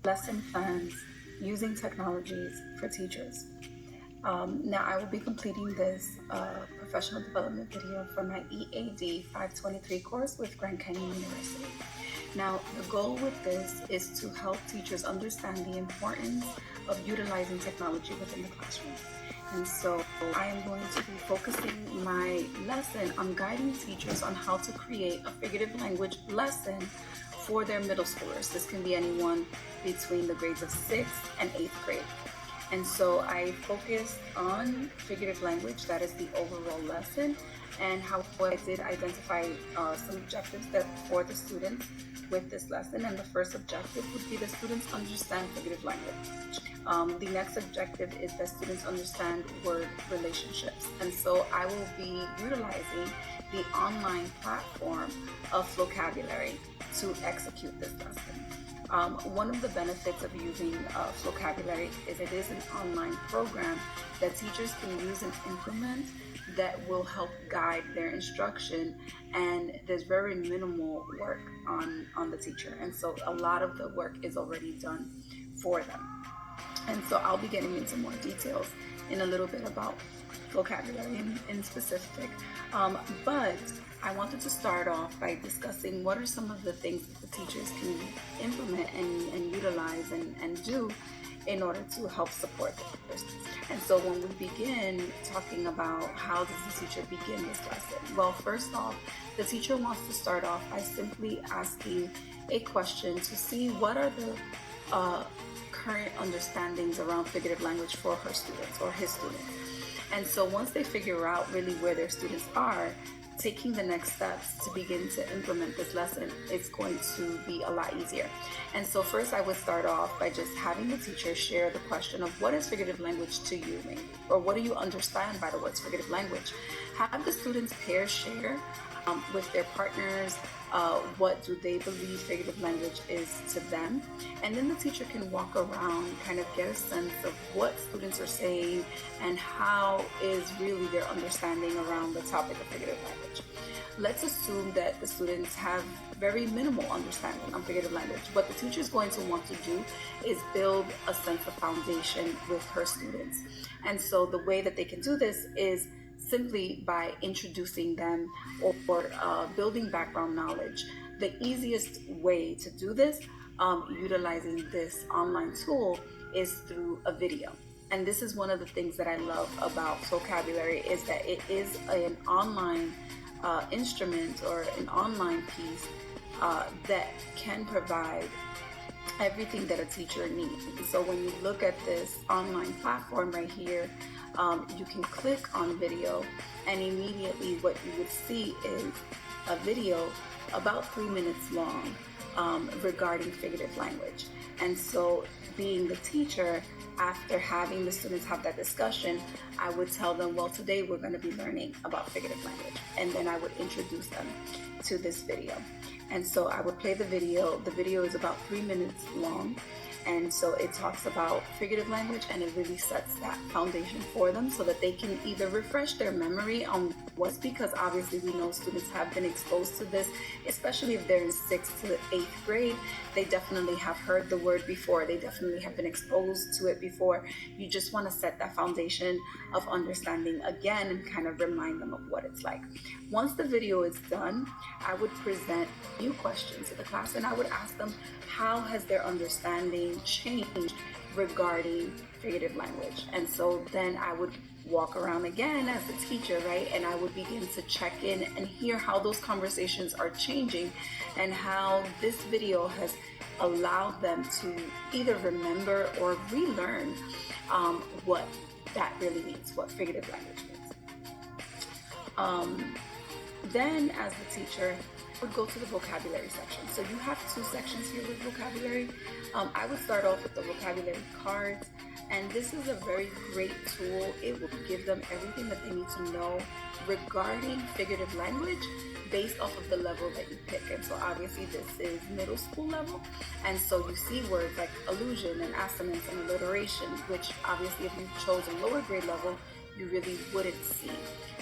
lesson plans using technologies for teachers. Now I will be completing this professional development video for my EAD 523 course with Grand Canyon University. Now the goal with this is to help teachers understand the importance of utilizing technology within the classroom. And so I am going to be focusing my lesson on guiding teachers on how to create a figurative language lesson for their middle schoolers. This can be anyone between the grades of 6th and 8th grade. And so I focused on figurative language, that is the overall lesson, and how I did identify some objectives that for the students with this lesson. And the first objective would be that students understand figurative language. The next objective is that students understand word relationships. And so I will be utilizing the online platform of Flocabulary to execute this lesson. One of the benefits of using Flocabulary is it is an online program that teachers can use and implement that will help guide their instruction, and there's very minimal work on the teacher, and so a lot of the work is already done for them. And so I'll be getting into more details in a little bit about Flocabulary in specific, but I wanted to start off by discussing what are some of the things that the teachers can implement and utilize and do in order to help support this. And so when we begin talking about how does the teacher begin this lesson, well, first off, the teacher wants to start off by simply asking a question to see what are the current understandings around figurative language for her students or his students. And so once they figure out really where their students are, taking the next steps to begin to implement this lesson is going to be a lot easier. And so first I would start off by just having the teacher share the question of what is figurative language to you, maybe, or what do you understand by the words figurative language? Have the students pair share with their partners, what do they believe figurative language is to them, and then the teacher can walk around, kind of get a sense of what students are saying and how is really their understanding around the topic of figurative language. Let's assume that the students have very minimal understanding on figurative language. What the teacher is going to want to do is build a sense of foundation with her students. And so the way that they can do this is simply by introducing them or building background knowledge. The easiest way to do this, utilizing this online tool, is through a video. And this is one of the things that I love about Flocabulary, is that it is an online instrument or an online piece that can provide everything that a teacher needs. So when you look at this online platform right here, you can click on video, and immediately what you would see is a video about 3 minutes long regarding figurative language. And so being the teacher, after having the students have that discussion, I would tell them, well, today we're going to be learning about figurative language, and then I would introduce them to this video. And so I would play the video. The video is about 3 minutes long. And so it talks about figurative language, and it really sets that foundation for them so that they can either refresh their memory on what's, because obviously we know students have been exposed to this, especially if they're in 6th to 8th grade. They definitely have heard the word before. They definitely have been exposed to it before. You just want to set that foundation of understanding again and kind of remind them of what it's like. Once the video is done, I would present new questions to the class, and I would ask them, how has their understanding changed regarding figurative language? And so then I would walk around again as a teacher, right? And I would begin to check in and hear how those conversations are changing and how this video has allowed them to either remember or relearn what that really means, what figurative language means. Then as the teacher, would go to the vocabulary section. So you have 2 sections here with vocabulary. I would start off with the vocabulary cards, and this is a very great tool. It will give them everything that they need to know regarding figurative language based off of the level that you pick. And so obviously this is middle school level, and so you see words like allusion and assonance and alliteration, which obviously if you've chosen lower grade level, you really wouldn't see.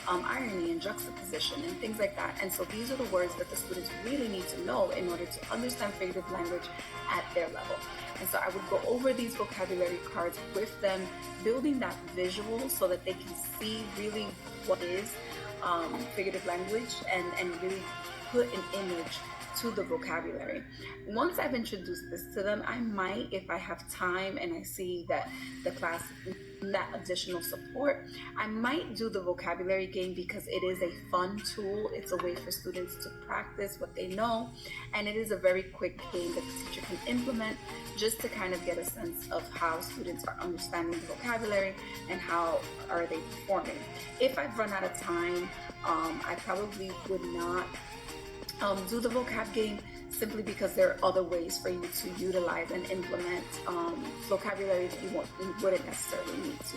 irony and juxtaposition and things like that. And so these are the words that the students really need to know in order to understand figurative language at their level. And so I would go over these vocabulary cards with them, building that visual so that they can see really what is figurative language and really put an image to the vocabulary. Once I've introduced this to them, I might, if I have time and I see that the class that additional support, I might do the vocabulary game because it is a fun tool. It's a way for students to practice what they know, and it is a very quick game that the teacher can implement just to kind of get a sense of how students are understanding the vocabulary and how are they performing. If I've run out of time, I probably would not do the vocab game, simply because there are other ways for you to utilize and implement vocabulary that you wouldn't necessarily need to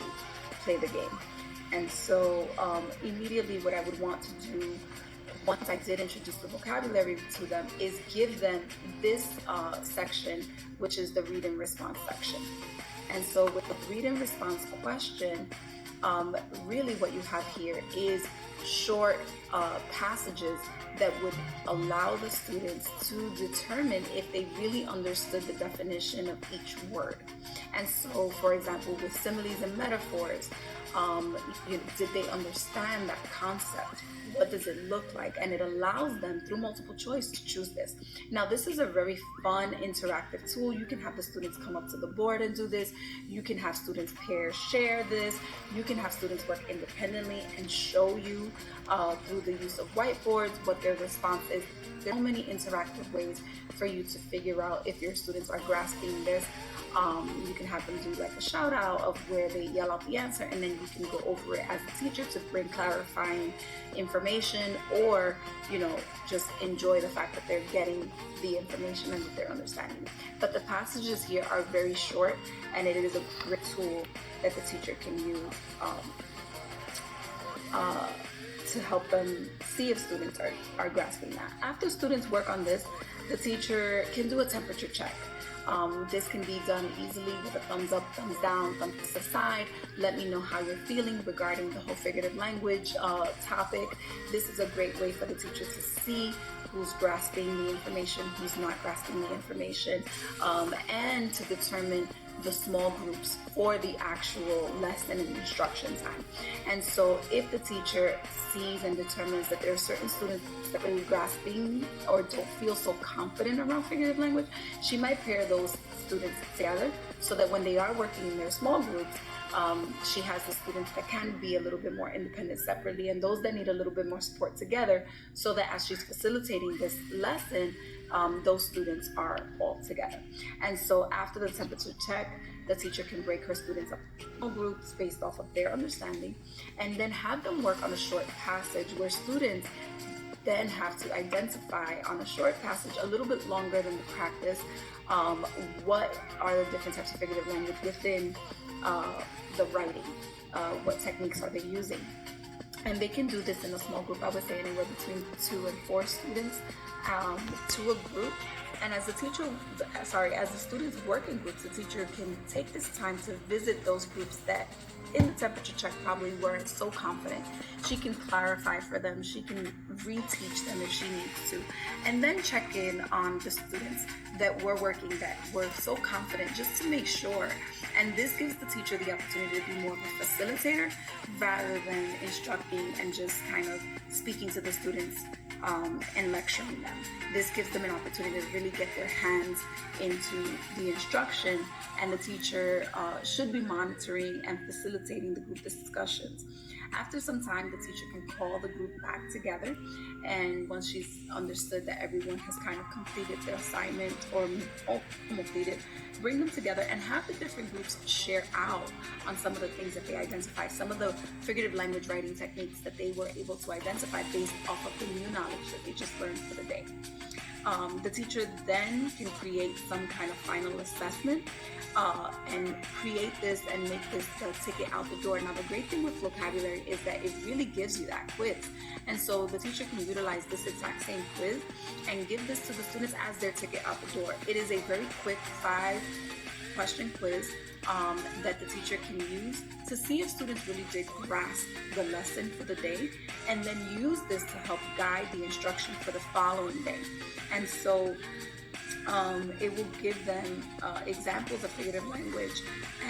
play the game. And so immediately what I would want to do once I did introduce the vocabulary to them is give them this section, which is the read and response section. And so with the read and response question, really what you have here is short passages that would allow the students to determine if they really understood the definition of each word. And so, for example, with similes and metaphors, did they understand that concept? What does it look like? And it allows them, through multiple choice, to choose this. Now, this is a very fun, interactive tool. You can have the students come up to the board and do this. You can have students pair share this. You can have students work independently and show you through the use of whiteboards what their response is. There are so many interactive ways for you to figure out if your students are grasping this. You can have them do like a shout out of where they yell out the answer, and then you can go over it as a teacher to bring clarifying information, or just enjoy the fact that they're getting the information and that they're understanding. But the passages here are very short, and it is a great tool that the teacher can use to help them see if students are grasping that. After students work on this, the teacher can do a temperature check. This can be done easily with a thumbs up, thumbs down, thumbs aside. Let me know how you're feeling regarding the whole figurative language topic. This is a great way for the teacher to see who's grasping the information, who's not grasping the information, and to determine the small groups for the actual lesson and instruction time. And so if the teacher sees and determines that there are certain students that are grasping or don't feel so confident around figurative language, she might pair those students together so that when they are working in their small groups, she has the students that can be a little bit more independent separately, and those that need a little bit more support together, so that as she's facilitating this lesson, those students are all together. And so after the temperature check, the teacher can break her students up in small groups based off of their understanding, and then have them work on a short passage where students then have to identify on a short passage, a little bit longer than the practice, what are the different types of figurative language within the writing, what techniques are they using. And they can do this in a small group. I would say anywhere between 2 and 4 students to a group. And as the students work in groups, the teacher can take this time to visit those groups that in the temperature check probably weren't so confident. She can clarify for them. She can reteach them if she needs to. And then check in on the students that were working, that were so confident, just to make sure. And this gives the teacher the opportunity to be more of a facilitator rather than instructing and just kind of speaking to the students and lecturing them. This gives them an opportunity to really get their hands into the instruction, and the teacher should be monitoring and facilitating the group discussions. After some time, the teacher can call the group back together, and once she's understood that everyone has kind of completed their assignment or completed, bring them together and have the different groups share out on some of the things that they identify, some of the figurative language writing techniques that they were able to identify based off of the new knowledge that they just learned for the day. The teacher then can create some kind of final assessment and create this and make this ticket out the door. Now, the great thing with vocabulary is that it really gives you that quiz. And so the teacher can utilize this exact same quiz and give this to the students as their ticket out the door. It is a very quick 5 question quiz that the teacher can use to see if students really did grasp the lesson for the day, and then use this to help guide the instruction for the following day. And so it will give them examples of figurative language,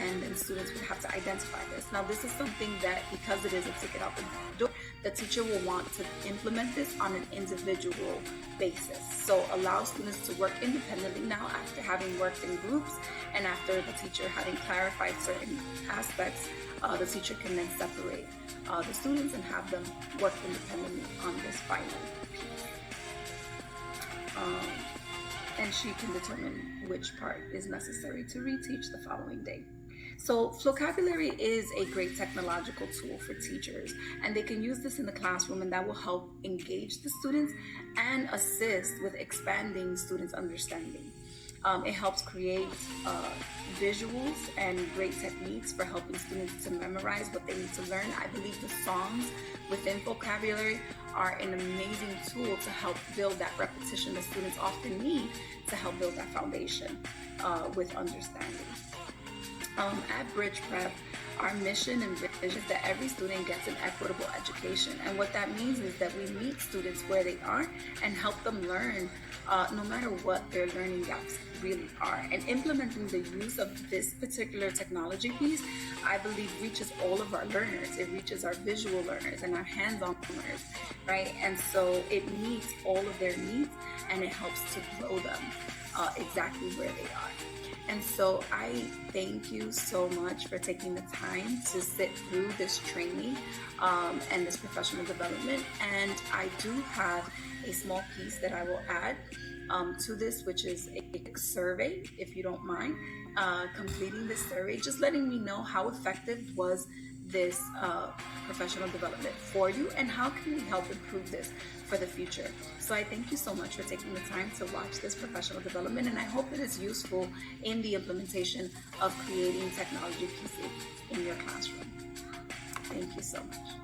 and then students would have to identify this. Now, this is something that, because it is a ticket out the door, the teacher will want to implement this on an individual basis. So allow students to work independently now after having worked in groups, and after the teacher having clarified certain aspects, the teacher can then separate the students and have them work independently on this final piece. And she can determine which part is necessary to reteach the following day. So Flocabulary is a great technological tool for teachers, and they can use this in the classroom, and that will help engage the students and assist with expanding students' understanding. It helps create visuals and great techniques for helping students to memorize what they need to learn. I believe the songs within Flocabulary are an amazing tool to help build that repetition that students often need to help build that foundation with understanding. At Bridge Prep, our mission and vision is that every student gets an equitable education. And what that means is that we meet students where they are and help them learn no matter what their learning gaps really are. And implementing the use of this particular technology piece, I believe, reaches all of our learners. It reaches our visual learners and our hands-on learners, right? And so it meets all of their needs, and it helps to grow them exactly where they are. And so I thank you so much for taking the time to sit through this training and this professional development. And I do have a small piece that I will add to this, which is a survey, if you don't mind completing this survey, just letting me know how effective was this professional development for you, and how can we help improve this for the future. So I thank you so much for taking the time to watch this professional development, and I hope it is useful in the implementation of creating technology pieces in your classroom. Thank you so much.